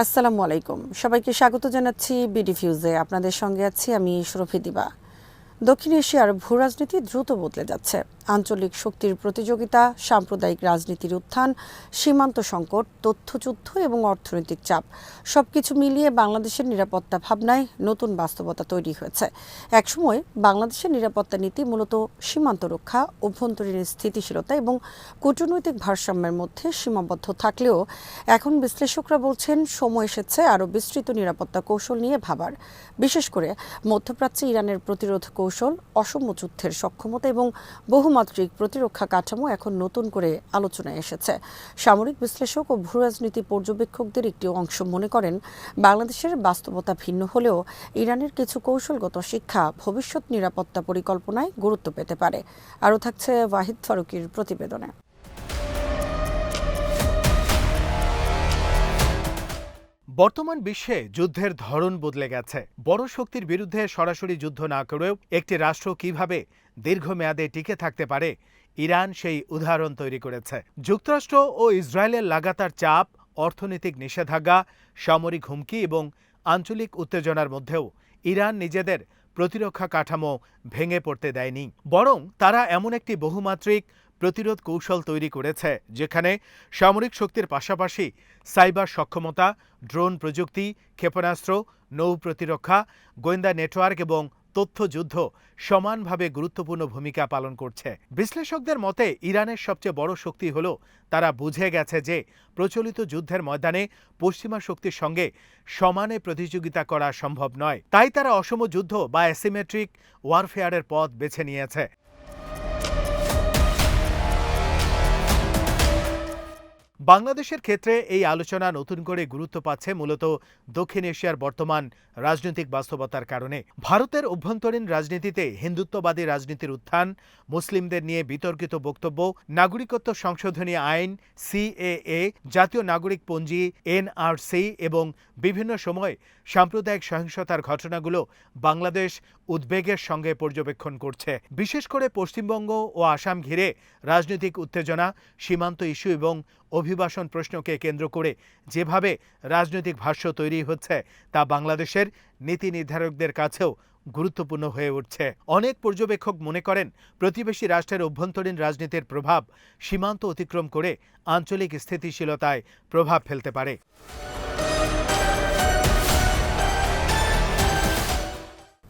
আসসালামু আলাইকুম, সবাইকে স্বাগত জানাচ্ছি বিডি ফিউজে। আপনাদের সঙ্গে আছি আমি শরফি দিবা। দক্ষিণ এশিয়ার ভূরাজনীতি দ্রুত বদলে যাচ্ছে। আঞ্চলিক শক্তির প্রতিযোগিতা, সাম্প্রদায়িক রাজনীতির উত্থান, সীমান্ত সংকট, তথ্যযুদ্ধ এবং অর্থনৈতিক চাপ সবকিছু মিলিয়ে বাংলাদেশের নিরাপত্তা ভাবনায় নতুন বাস্তবতা তৈরি হয়েছে। একসময় বাংলাদেশের নিরাপত্তা নীতি মূলত সীমান্ত রক্ষা, অভ্যন্তরীণ স্থিতিশীলতা এবং কূটনৈতিক ভারসাম্যের মধ্যে সীমাবদ্ধ থাকলেও এখন বিশ্লেষকরা বলছেন সময় এসেছে আরও বিস্তৃত নিরাপত্তা কৌশল নিয়ে ভাবার। বিশেষ করে মধ্যপ্রাচ্যে ইরানের প্রতিরোধ কৌশল, অসম যুদ্ধের সক্ষমতা এবং বহুমাত্রিক প্রতিরক্ষা কাঠামো এখন নতুন করে আলোচনায় এসেছে। সামরিক বিশ্লেষক ও ভূরাজনীতি পর্যবেক্ষকদের একটি অংশ মনে করেন, বাংলাদেশের বাস্তবতা ভিন্ন হলেও ইরানের কিছু কৌশলগত শিক্ষা ভবিষ্যৎ নিরাপত্তা পরিকল্পনায় গুরুত্ব পেতে পারে। আরও থাকছে ওয়াহিদ ফারুকীর প্রতিবেদনে। বর্তমান বিশ্বে যুদ্ধের ধরন বদলে গেছে। বড় শক্তির বিরুদ্ধে সরাসরি যুদ্ধ না করেও একটি রাষ্ট্র কিভাবে দীর্ঘমেয়াদে টিকে থাকতে পারে, ইরান সেই উদাহরণ তৈরি করেছে। যুক্তরাষ্ট্র ও ইসরায়েলের লাগাতার চাপ, অর্থনৈতিক নিষেধাজ্ঞা, সামরিক হুমকি এবং আঞ্চলিক উত্তেজনার মধ্যেও ইরান নিজেদের প্রতিরক্ষা কাঠামো ভেঙে পড়তে দেয়নি। বরং তারা এমন একটি বহুমাত্রিক প্রতিরোধ কৌশল তৈরি করেছে যেখানে সামরিক শক্তির পাশাপাশি সাইবার সক্ষমতা, ড্রোন প্রযুক্তি, ক্ষেপণাস্ত্র, নৌ প্রতিরক্ষা, গোয়েন্দা নেটওয়ার্ক এবং তথ্যযুদ্ধ সমানভাবে গুরুত্বপূর্ণ ভূমিকা পালন করছে। বিশ্লেষকদের মতে ইরানের সবচেয়ে বড় শক্তি হল তারা বুঝে গেছে যে প্রচলিত যুদ্ধের ময়দানে পশ্চিমা শক্তির সঙ্গে সমানে প্রতিযোগিতা করা সম্ভব নয়। তাই তারা অসম যুদ্ধ বা অ্যাসিমেট্রিক ওয়ারফেয়ারের পথ বেছে নিয়েছে। বাংলাদেশের ক্ষেত্রে এই আলোচনা নতুন করে গুরুত্ব পাচ্ছে মূলত দক্ষিণ এশিয়ার বর্তমান রাজনৈতিক বাস্তবতার কারণে। ভারতের অভ্যন্তরীণ রাজনীতিতে হিন্দুত্ববাদী রাজনীতির উত্থান, মুসলিমদের নিয়ে বিতর্কিত বক্তব্য, নাগরিকত্ব সংশোধনী আইন সিএএ, জাতীয় নাগরিক পঞ্জি এনআরসি এবং বিভিন্ন সময় সাম্প্রদায়িক সহিংসতার ঘটনাগুলো বাংলাদেশ উদ্বেগের সঙ্গে পর্যবেক্ষণ করছে। বিশেষ করে পশ্চিমবঙ্গ ও আসাম ঘিরে রাজনৈতিক উত্তেজনা, সীমান্ত ইস্যু এবং অভিবাসন প্রশ্নকে কেন্দ্র করে যেভাবে রাজনৈতিক ভাষ্য তৈরি হচ্ছে তা বাংলাদেশের নীতি নির্ধারকদের কাছেও গুরুত্বপূর্ণ হয়ে উঠছে। অনেক পর্যবেক্ষক মনে করেন প্রতিবেশী রাষ্ট্রের অভ্যন্তরীণ রাজনীতির প্রভাব সীমান্ত অতিক্রম করে আঞ্চলিক স্থিতিশীলতায় প্রভাব ফেলতে পারে।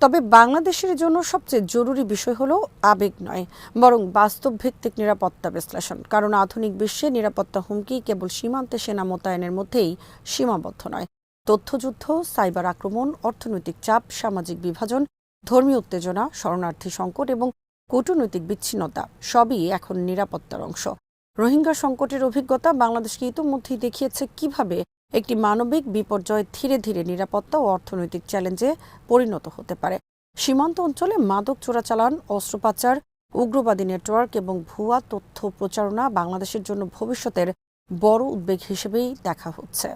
তবে বাংলাদেশের জন্য সবচেয়ে জরুরি বিষয় হলো আবেগ নয়, বরং বাস্তব ভিত্তিক নিরাপত্তা বিশ্লেষণ। কারণ আধুনিক বিশ্বে নিরাপত্তা হুমকি কেবল সীমান্তে সেনা মোতায়েনের মধ্যেই সীমাবদ্ধ নয়। তথ্যযুদ্ধ, সাইবার আক্রমণ, অর্থনৈতিক চাপ, সামাজিক বিভাজন, ধর্মীয় উত্তেজনা, শরণার্থী সংকট এবং কূটনৈতিক বিচ্ছিন্নতা সবই এখন নিরাপত্তার অংশ। রোহিঙ্গা সংকটের অভিজ্ঞতা বাংলাদেশকে ইতিমধ্যেই দেখিয়েছে কিভাবে একটি মানবিক বিপর্যয় ধীরে ধীরে নিরাপত্তা ও অর্থনৈতিক চ্যালেঞ্জে পরিণত হতে পারে। সীমান্ত অঞ্চলে মাদক চোরাচালান, অস্ত্র পাচার, উগ্রবাদী নেটওয়ার্ক এবং ভুয়া তথ্য প্রচারণা বাংলাদেশের জন্য ভবিষ্যতের বড় উদ্বেগ হিসেবেই দেখা হচ্ছে।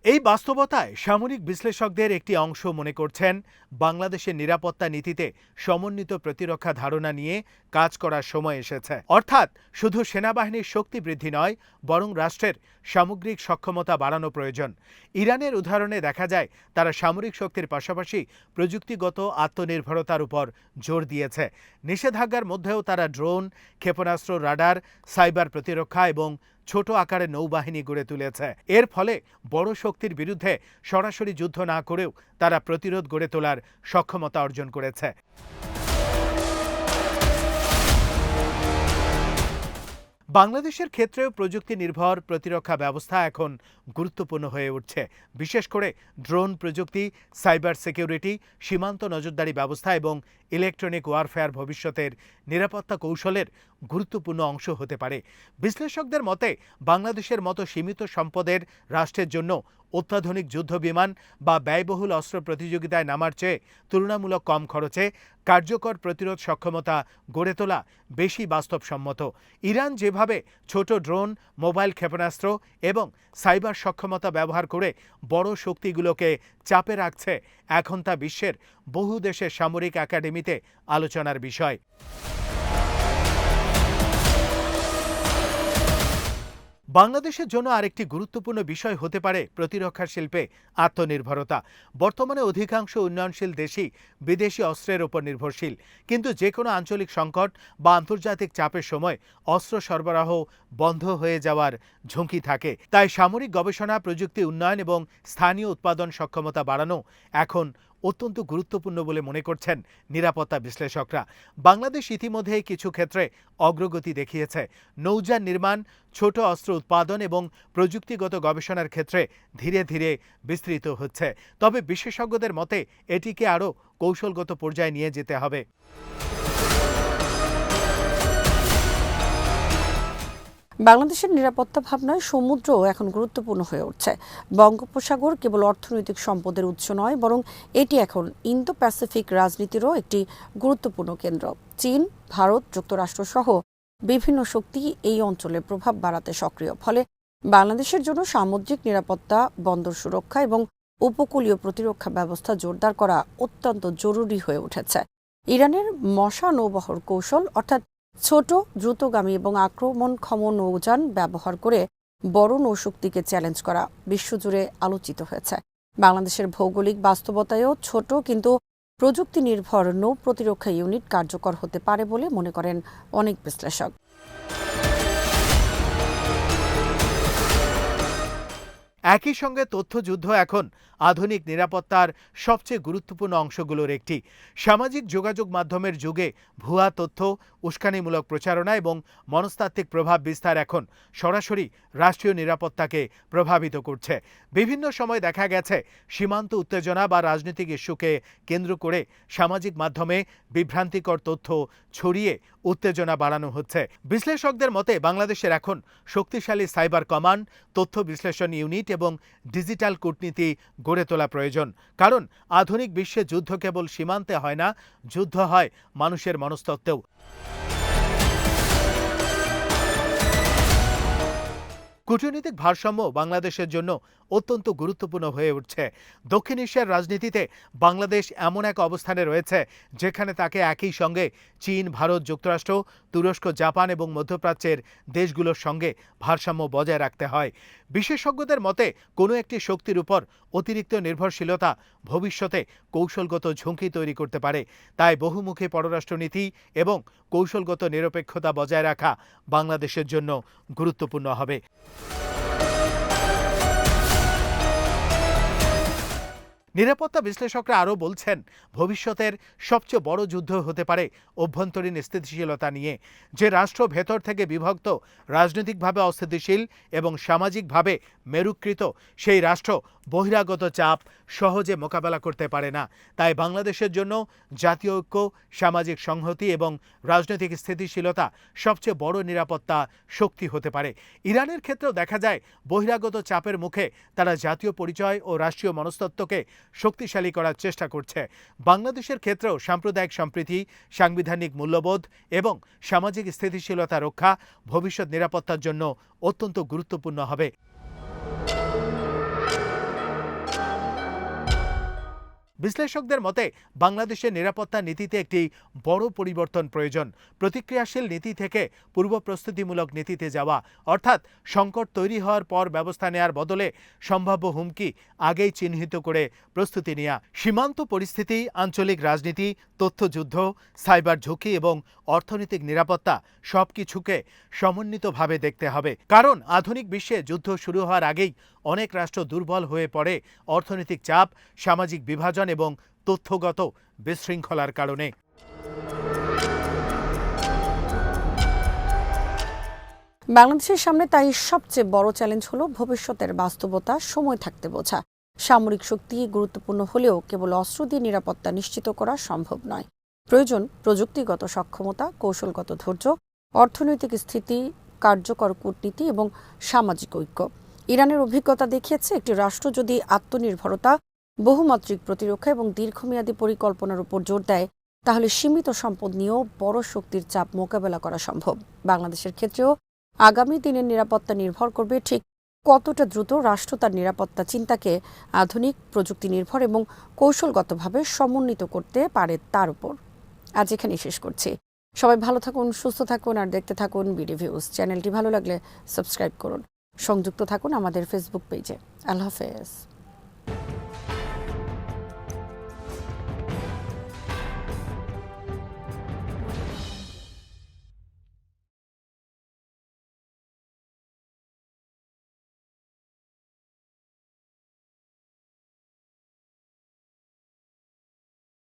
এই বাস্তবতায় সামরিক বিশ্লেষকদের একটি অংশ মনে করছেন বাংলাদেশের নিরাপত্তা নীতিতে সমন্বিত প্রতিরক্ষা ধারণা নিয়ে কাজ করার সময় এসেছে। অর্থাৎ শুধু সেনাবাহিনীর শক্তি বৃদ্ধি নয়, বরং রাষ্ট্রের সামগ্রিক সক্ষমতা বাড়ানো প্রয়োজন। ইরানের উদাহরণে দেখা যায় তারা সামরিক শক্তির পাশাপাশি প্রযুক্তিগত আত্মনির্ভরতার উপর জোর দিয়েছে। নিষেধাজ্ঞার মধ্যেও তারা ড্রোন, ক্ষেপণাস্ত্র, রাডার, সাইবার প্রতিরক্ষা এবং ছোট আকারে নৌবাহিনী গড়ে তুলেছে। এর ফলে বড় শক্তির বিরুদ্ধে সরাসরি যুদ্ধ না করেও তারা প্রতিরোধ গড়ে তোলার সক্ষমতা অর্জন করেছে। বাংলাদেশের ক্ষেত্রেও প্রযুক্তি নির্ভর প্রতিরক্ষা ব্যবস্থা এখন গুরুত্বপূর্ণ হয়ে উঠছে। বিশেষ করে ড্রোন প্রযুক্তি, সাইবার সিকিউরিটি, সীমান্ত নজরদারি ব্যবস্থা এবং ইলেকট্রনিক ওয়ারফেয়ার ভবিষ্যতের নিরাপত্তা কৌশলের গুরুত্বপূর্ণ অংশ হতে পারে। বিশ্লেষকদের মতে বাংলাদেশের মতো সীমিত সম্পদের রাষ্ট্রের জন্য অত্যাধুনিক যুদ্ধ বিমান বা ব্যয়বহুল অস্ত্র প্রতিযোগিতায় নামার চেয়ে তুলনামূলক কম খরচে কার্যকর প্রতিরোধ সক্ষমতা গড়ে তোলা বেশি বাস্তবসম্মত। ইরান যেভাবে ছোট ড্রোন, মোবাইল ক্ষেপণাস্ত্র এবং সাইবার সক্ষমতা ব্যবহার করে বড় শক্তিগুলোকে চাপে রাখছে, এখন তা বিশ্বের বহু দেশের সামরিক একাডেমিতে আলোচনার বিষয়। বাংলাদেশের জন্য আরেকটি গুরুত্বপূর্ণ বিষয় হতে পারে প্রতিরক্ষা শিল্পে আত্মনির্ভরতা। বর্তমানে অধিকাংশ উন্নয়নশীল দেশই বিদেশি অস্ত্রের ওপর নির্ভরশীল, কিন্তু যে কোনো আঞ্চলিক সংকট বা আন্তর্জাতিক চাপের সময় অস্ত্র সরবরাহ বন্ধ হয়ে যাওয়ার ঝুঁকি থাকে। তাই সামরিক গবেষণা, প্রযুক্তি উন্নয়ন এবং স্থানীয় উৎপাদন সক্ষমতা বাড়ানো এখন অত্যন্ত গুরুত্বপূর্ণ বলে মনে করছেন নিরাপত্তা বিশ্লেষকরা। বাংলাদেশ ইতিমধ্যেই কিছু ক্ষেত্রে অগ্রগতি দেখিয়েছে। নৌযান নির্মাণ, ছোট অস্ত্র উৎপাদন এবং প্রযুক্তিগত গবেষণার ক্ষেত্রে ধীরে ধীরে বিস্তৃত হচ্ছে। তবে বিশেষজ্ঞদের মতে এটিকে আরও কৌশলগত পর্যায়ে নিয়ে যেতে হবে। বাংলাদেশের নিরাপত্তা ভাবনায় সমুদ্র এখন গুরুত্বপূর্ণ হয়ে উঠছে। বঙ্গোপসাগর কেবল অর্থনৈতিক সম্পদের উৎস নয়, বরং এটি এখন ইন্দো প্যাসিফিক রাজনীতিরও একটি গুরুত্বপূর্ণ কেন্দ্র। চীন, ভারত, যুক্তরাষ্ট্র সহ বিভিন্ন শক্তি এই অঞ্চলে প্রভাব বাড়াতে সক্রিয়। ফলে বাংলাদেশের জন্য সামুদ্রিক নিরাপত্তা, বন্দর সুরক্ষা এবং উপকূলীয় প্রতিরক্ষা ব্যবস্থা জোরদার করা অত্যন্ত জরুরি হয়ে উঠেছে। ইরানের মশা নৌবহর কৌশল, অর্থাৎ ছোট, দ্রুতগামী এবং আক্রমণক্ষম নৌযান ব্যবহার করে বড় নৌশক্তিকে চ্যালেঞ্জ করা বিশ্বজুড়ে আলোচিত হয়েছে। বাংলাদেশের ভৌগোলিক বাস্তবতায়ও ছোট কিন্তু প্রযুক্তি নির্ভর নৌ প্রতিরক্ষা ইউনিট কার্যকর হতে পারে বলে মনে করেন অনেক বিশ্লেষক। একই সঙ্গে তথ্যযুদ্ধ এখন আধুনিক নিরাপত্তার সবচেয়ে গুরুত্বপূর্ণ অংশগুলোর একটি। সামাজিক যোগাযোগ মাধ্যমের যুগে ভুয়া তথ্য, উস্কানিমূলক প্রচারণা এবং মনস্তাত্ত্বিক প্রভাব বিস্তার এখন সরাসরি রাষ্ট্রীয় নিরাপত্তাকে প্রভাবিত করছে। বিভিন্ন সময় দেখা গেছে সীমান্ত উত্তেজনা বা রাজনৈতিক ইস্যুকে কেন্দ্র করে সামাজিক মাধ্যমে বিভ্রান্তিকর তথ্য ছড়িয়ে উত্তেজনা বাড়ানো হচ্ছে। বিশ্লেষকদের মতে বাংলাদেশের এখন শক্তিশালী সাইবার কমান্ড, তথ্য বিশ্লেষণ ইউনিট এবং ডিজিটাল কূটনীতি গড়ে তোলা প্রয়োজন। কারণ আধুনিক বিশ্বে যুদ্ধ কেবল সীমান্তে হয় না, যুদ্ধ হয় মানুষের মনস্তত্ত্বেও। কূটনৈতিক ভারসাম্য বাংলাদেশের জন্য অত্যন্ত গুরুত্বপূর্ণ হয়ে উঠছে। দক্ষিণ এশিয়ার রাজনীতিতে বাংলাদেশ এমন এক অবস্থানে রয়েছে যেখানে তাকে একই সঙ্গে চীন, ভারত, যুক্তরাষ্ট্র, তুরস্ক, জাপান এবং মধ্যপ্রাচ্যের দেশগুলোর সঙ্গে ভারসাম্য বজায় রাখতে হয়। বিশেষজ্ঞদের মতে কোনো একটি শক্তির উপর অতিরিক্ত নির্ভরশীলতা ভবিষ্যতে কৌশলগত ঝুঁকি তৈরি করতে পারে। তাই বহুমুখী পররাষ্ট্রনীতি এবং কৌশলগত নিরপেক্ষতা বজায় রাখা বাংলাদেশের জন্য গুরুত্বপূর্ণ হবে। নিরাপত্তা বিশ্লেষকরা আরও বলছেন, ভবিষ্যতের সবচেয়ে বড় যুদ্ধ হতে পারে অভ্যন্তরীণ স্থিতিশীলতা নিয়ে। যে রাষ্ট্র ভেতর থেকে বিভক্ত, রাজনৈতিকভাবে অস্থিতিশীল এবং সামাজিকভাবে মেরুকৃত, সেই রাষ্ট্র বহিরাগত চাপ সহজে মোকাবেলা করতে পারে না। তাই বাংলাদেশের জন্য জাতীয় ঐক্য, সামাজিক সংহতি এবং রাজনৈতিক স্থিতিশীলতা সবচেয়ে বড় নিরাপত্তা শক্তি হতে পারে। ইরানের ক্ষেত্রেও দেখা যায় বহিরাগত চাপের মুখে তারা জাতীয় পরিচয় ও রাষ্ট্রীয় মনস্তত্ত্বকে শক্তিশালী করার চেষ্টা করছে। বাংলাদেশের ক্ষেত্রেও সাম্প্রদায়িক সম্প্রীতি, সাংবিধানিক মূল্যবোধ এবং সামাজিক স্থিতিশীলতা রক্ষা ভবিষ্যৎ নিরাপত্তার জন্য অত্যন্ত গুরুত্বপূর্ণ হবে। বিশ্লেষকদের মতে বাংলাদেশের নিরাপত্তা নীতিতে একটি বড় পরিবর্তন প্রয়োজন। প্রতিক্রিয়াশীল নীতি থেকে পূর্ব প্রস্তুতিমূলক নীতিতে যাওয়া, অর্থাৎ সংকট তৈরি হওয়ার পর ব্যবস্থা নেওয়ার বদলে সম্ভাব্য হুমকি আগেই চিহ্নিত করে প্রস্তুতি নেওয়া। সীমান্ত পরিস্থিতি, আঞ্চলিক রাজনীতি, তথ্যযুদ্ধ, সাইবার ঝুঁকি এবং অর্থনৈতিক নিরাপত্তা সবকিছুকে সমন্বিতভাবে দেখতে হবে। কারণ আধুনিক বিশ্বে যুদ্ধ শুরু হওয়ার আগেই অনেক রাষ্ট্র দুর্বল হয়ে পড়ে অর্থনৈতিক চাপ, সামাজিক বিভাজন এবং তথ্যগত বিশৃঙ্খলার কারণে। বাংলাদেশের সামনে তাই সবচেয়ে বড় চ্যালেঞ্জ হলো ভবিষ্যতের বাস্তবতা সময় থাকতে বোঝা। সামরিক শক্তি গুরুত্বপূর্ণ হলেও কেবল অস্ত্র দিয়ে নিরাপত্তা নিশ্চিত করা সম্ভব নয়। প্রয়োজন প্রযুক্তিগত সক্ষমতা, কৌশলগত ধৈর্য, অর্থনৈতিক স্থিতি, কার্যকর কূটনীতি এবং সামাজিক ঐক্য। ইরানের অভিজ্ঞতা দেখিয়েছে একটি রাষ্ট্র যদি আত্মনির্ভরতা, বহুমাত্রিক প্রতিরক্ষা এবং দীর্ঘমেয়াদী পরিকল্পনার উপর জোর দেয়, তাহলে সীমিত সম্পদ নিয়েও বড় শক্তির চাপ মোকাবেলা করা সম্ভব। বাংলাদেশের ক্ষেত্রেও আগামী দিনের নিরাপত্তা নির্ভর করবে ঠিক কতটা দ্রুত রাষ্ট্র তার নিরাপত্তা চিন্তাকে আধুনিক, প্রযুক্তি নির্ভর এবং কৌশলগতভাবে সমন্বিত করতে পারে তার উপর। আজ এখানেই শেষ করছি। সবাই ভালো থাকুন, সুস্থ থাকুন আর দেখতে থাকুন বিডি ভিউজ। চ্যানেলটি ভালো লাগলে সাবস্ক্রাইব করুন। সংযুক্ত থাকুন আমাদের ফেসবুক পেজে। আল্লাহ হাফেজ।